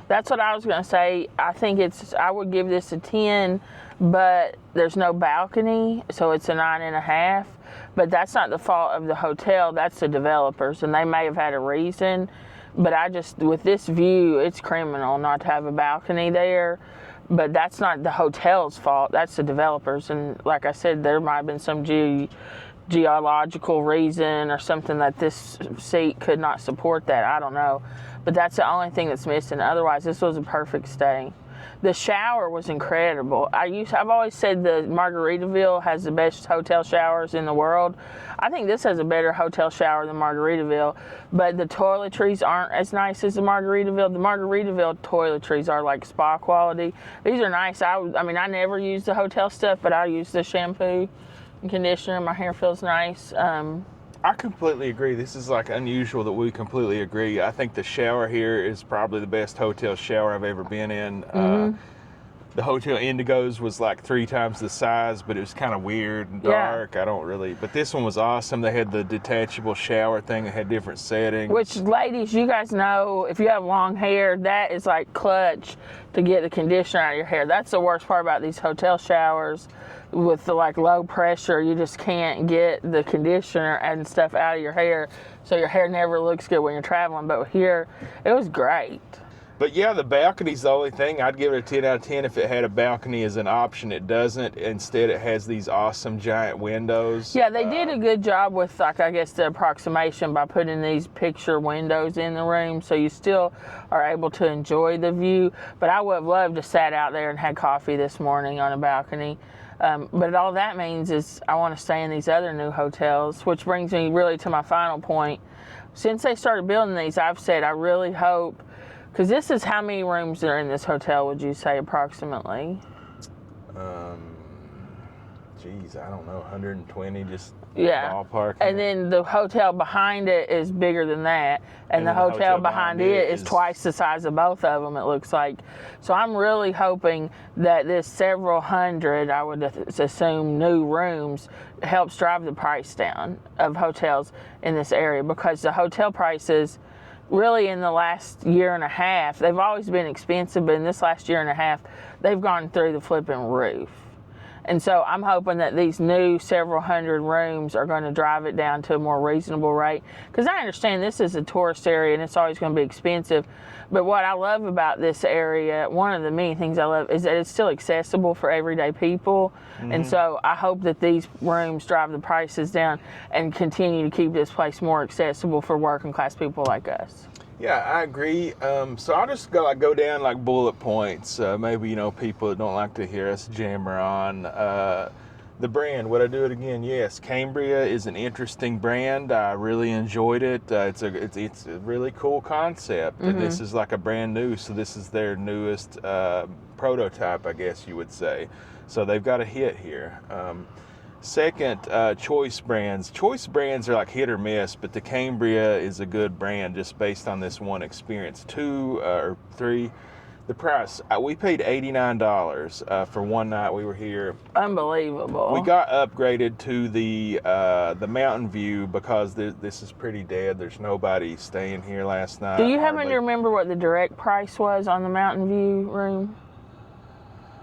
That's what I was going to say. I would give this a 10, but there's no balcony, so it's a 9.5. But that's not the fault of the hotel, that's the developers, and they may have had a reason. But with this view, it's criminal not to have a balcony there. But that's not the hotel's fault, that's the developers. And like I said, there might have been some geological reason or something that this seat could not support that. I don't know. But that's the only thing that's missing. Otherwise, this was a perfect stay. The shower was incredible. I've always said the Margaritaville has the best hotel showers in the world. I think this has a better hotel shower than Margaritaville, but the toiletries aren't as nice as the Margaritaville. The Margaritaville toiletries are like spa quality. These are nice. I mean, I never use the hotel stuff, but I use the shampoo and conditioner. My hair feels nice. I completely agree. This is like unusual that we completely agree. I think the shower here is probably the best hotel shower I've ever been in. The Hotel Indigo's was like 3 times the size, but it was kind of weird and dark. Yeah. But this one was awesome. They had the detachable shower thing. It had different settings. Which, ladies, you guys know, if you have long hair, that is like clutch to get the conditioner out of your hair. That's the worst part about these hotel showers. With the like low pressure, you just can't get the conditioner and stuff out of your hair, so your hair never looks good when you're traveling. But here, it was great. But yeah, the balcony's the only thing. I'd give it a 10 out of 10 if it had a balcony as an option. It doesn't. Instead, it has these awesome giant windows. Yeah, they did a good job with, like, I guess the approximation by putting these picture windows in the room, so you still are able to enjoy the view. But I would have loved to sat out there and had coffee this morning on a balcony. But all that means is I want to stay in these other new hotels, which brings me really to my final point. Since they started building these, I've said I really hope, because this is how many rooms are in this hotel, would you say, approximately? Geez, I don't know, 120, just yeah. Ballpark. And then the hotel behind it is bigger than that. And the hotel behind it is twice the size of both of them, it looks like. So I'm really hoping that this several hundred, I would assume, new rooms helps drive the price down of hotels in this area, because the hotel prices really in the last year and a half, they've always been expensive, but in this last year and a half, they've gone through the flipping roof. And so I'm hoping that these new several hundred rooms are going to drive it down to a more reasonable rate. Because I understand this is a tourist area and it's always going to be expensive. But what I love about this area, one of the many things I love, is that it's still accessible for everyday people. Mm-hmm. And so I hope that these rooms drive the prices down and continue to keep this place more accessible for working class people like us. Yeah, I agree. So I'll just go down like bullet points. Maybe, people that don't like to hear us jammer on. The brand, would I do it again? Yes. Cambria is an interesting brand. I really enjoyed it. It's a really cool concept. Mm-hmm. And this is like a brand new, so this is their newest prototype, I guess you would say. So they've got a hit here. Second, choice brands. Choice brands are like hit or miss, but the Cambria is a good brand just based on this one experience. 2 or 3, the price. We paid $89 for one night we were here. Unbelievable. We got upgraded to the mountain view because this is pretty dead. There's nobody staying here last night. Do you happen to remember what the direct price was on the mountain view room?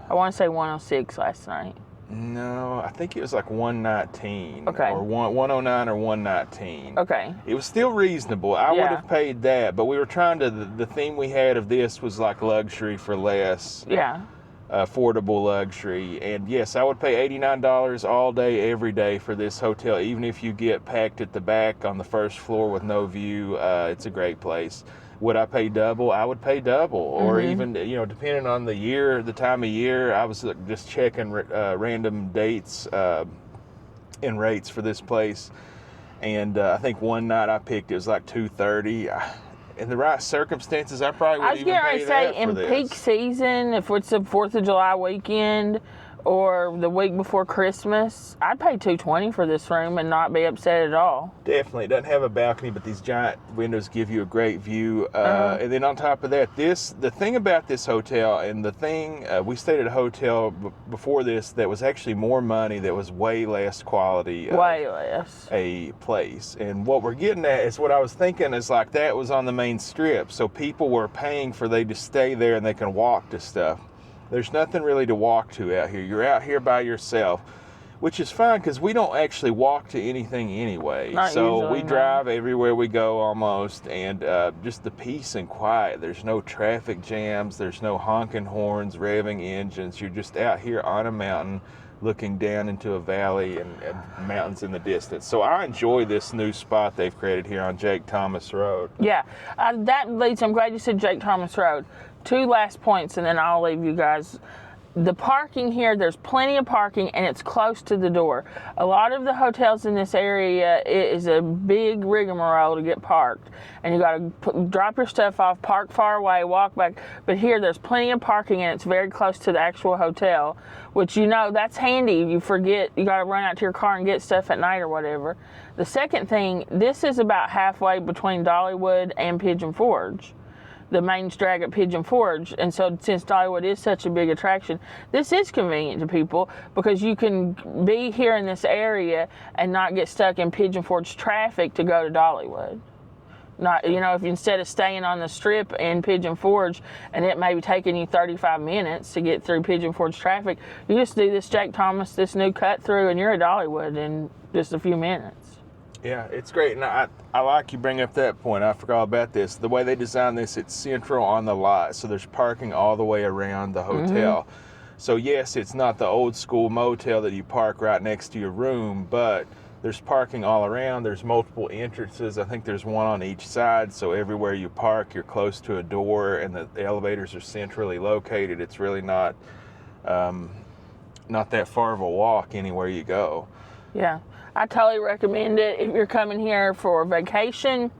I want to say $106 last night. No, I think it was like $119. Okay. Or $109 or $119. Okay. It was still reasonable. I would have paid that, but we were trying to. The theme we had of this was like luxury for less. Yeah. affordable luxury. And yes, I would pay $89 all day, every day for this hotel, even if you get packed at the back on the first floor with no view. It's a great place. Would I pay double? I would pay double, or even, you know, depending on the year, the time of year. I was just checking random dates and rates for this place, and I think one night I picked, it was like $230. In the right circumstances, I probably would even pay that for this. I was getting ready to say, in peak season, if it's the 4th of July weekend or the week before Christmas, I'd pay $220 for this room and not be upset at all. Definitely. It doesn't have a balcony, but these giant windows give you a great view. And then on top of that, the thing about this hotel, and the thing, we stayed at a hotel before this that was actually more money, that was way less quality. Way less. A place. And what we're getting at is, what I was thinking is, like, that was on the main strip. So people were paying for they to stay there and they can walk to stuff. There's nothing really to walk to out here. You're out here by yourself, which is fine because we don't actually walk to anything anyway. Not so usually, we drive everywhere we go almost, and just the peace and quiet. There's no traffic jams. There's no honking horns, revving engines. You're just out here on a mountain looking down into a valley and mountains in the distance. So I enjoy this new spot they've created here on Jake Thomas Road. Yeah, that leads, I'm glad you said Jake Thomas Road. 2 last points, and then I'll leave you guys. The parking here, there's plenty of parking, and it's close to the door. A lot of the hotels in this area, it is a big rigmarole to get parked, and you got to drop your stuff off, park far away, walk back. But here, there's plenty of parking, and it's very close to the actual hotel, which, you know, that's handy. You forget, you got to run out to your car and get stuff at night or whatever. The second thing, this is about halfway between Dollywood and Pigeon Forge, the main drag at Pigeon Forge. And so since Dollywood is such a big attraction, this is convenient to people because you can be here in this area and not get stuck in Pigeon Forge traffic to go to Dollywood. Not, you know, if instead of staying on the strip in Pigeon Forge and it may be taking you 35 minutes to get through Pigeon Forge traffic, you just do this Jake Thomas, this new cut through, and you're at Dollywood in just a few minutes. Yeah, it's great, and I like you bring up that point. I forgot about this. The way they designed this, it's central on the lot, so there's parking all the way around the hotel. So yes, it's not the old school motel that you park right next to your room, but there's parking all around. There's multiple entrances. I think there's one on each side, so everywhere you park, you're close to a door, and the elevators are centrally located. It's really not that far of a walk anywhere you go. Yeah. I totally recommend it if you're coming here for vacation,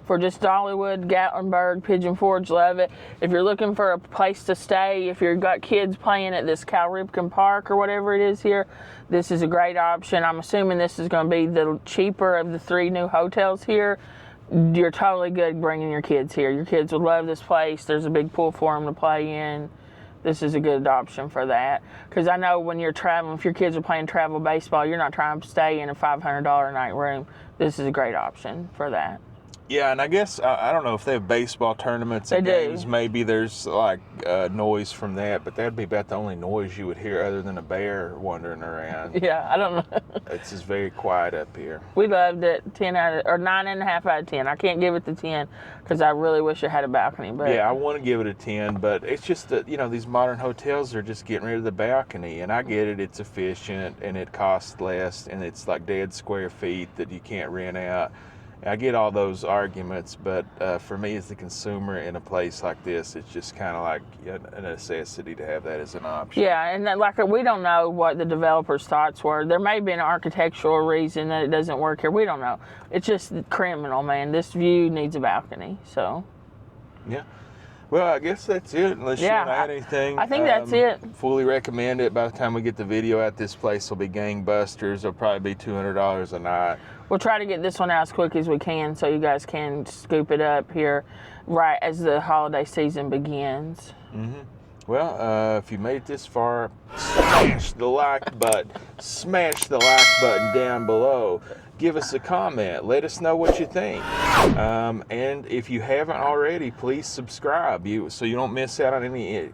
for just Dollywood, Gatlinburg, Pigeon Forge, love it. If you're looking for a place to stay, if you've got kids playing at this Cal Ripken Park or whatever it is here, this is a great option. I'm assuming this is going to be the cheaper of the 3 new hotels here. You're totally good bringing your kids here. Your kids would love this place. There's a big pool for them to play in. This is a good option for that. Because I know when you're traveling, if your kids are playing travel baseball, you're not trying to stay in a $500 a night room. This is a great option for that. Yeah, and I guess, I don't know if they have baseball tournaments and games. Maybe there's like noise from that, but that'd be about the only noise you would hear other than a bear wandering around. Yeah, I don't know. It's just very quiet up here. We loved it. 9.5 out of 10. I can't give it the 10 because I really wish it had a balcony. But yeah, I want to give it a 10, but it's just that, you know, these modern hotels are just getting rid of the balcony, and I get it. It's efficient and it costs less, and it's like dead square feet that you can't rent out. I get all those arguments, but for me as the consumer in a place like this, it's just kind of like a necessity to have that as an option. Yeah, and like we don't know what the developer's thoughts were. There may be an architectural reason that it doesn't work here. We don't know. It's just criminal, man. This view needs a balcony, so. Yeah. Well, I guess that's it, unless you want to add anything. I think that's it. Fully recommend it. By the time we get the video out, this place will be gangbusters. It'll probably be $200 a night. We'll try to get this one out as quick as we can so you guys can scoop it up here right as the holiday season begins. Mm-hmm. Well, if you made it this far, smash the like button. Smash the like button down below. Give us a comment. Let us know what you think. And if you haven't already, please subscribe so you don't miss out on any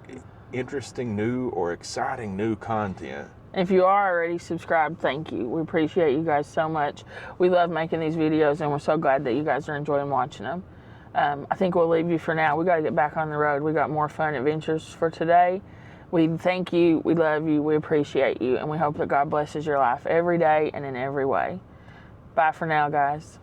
interesting new or exciting new content. If you are already subscribed, thank you. We appreciate you guys so much. We love making these videos, and we're so glad that you guys are enjoying watching them. I think we'll leave you for now. We got to get back on the road. We got more fun adventures for today. We thank you, we love you, we appreciate you, and we hope that God blesses your life every day and in every way. Bye for now, guys.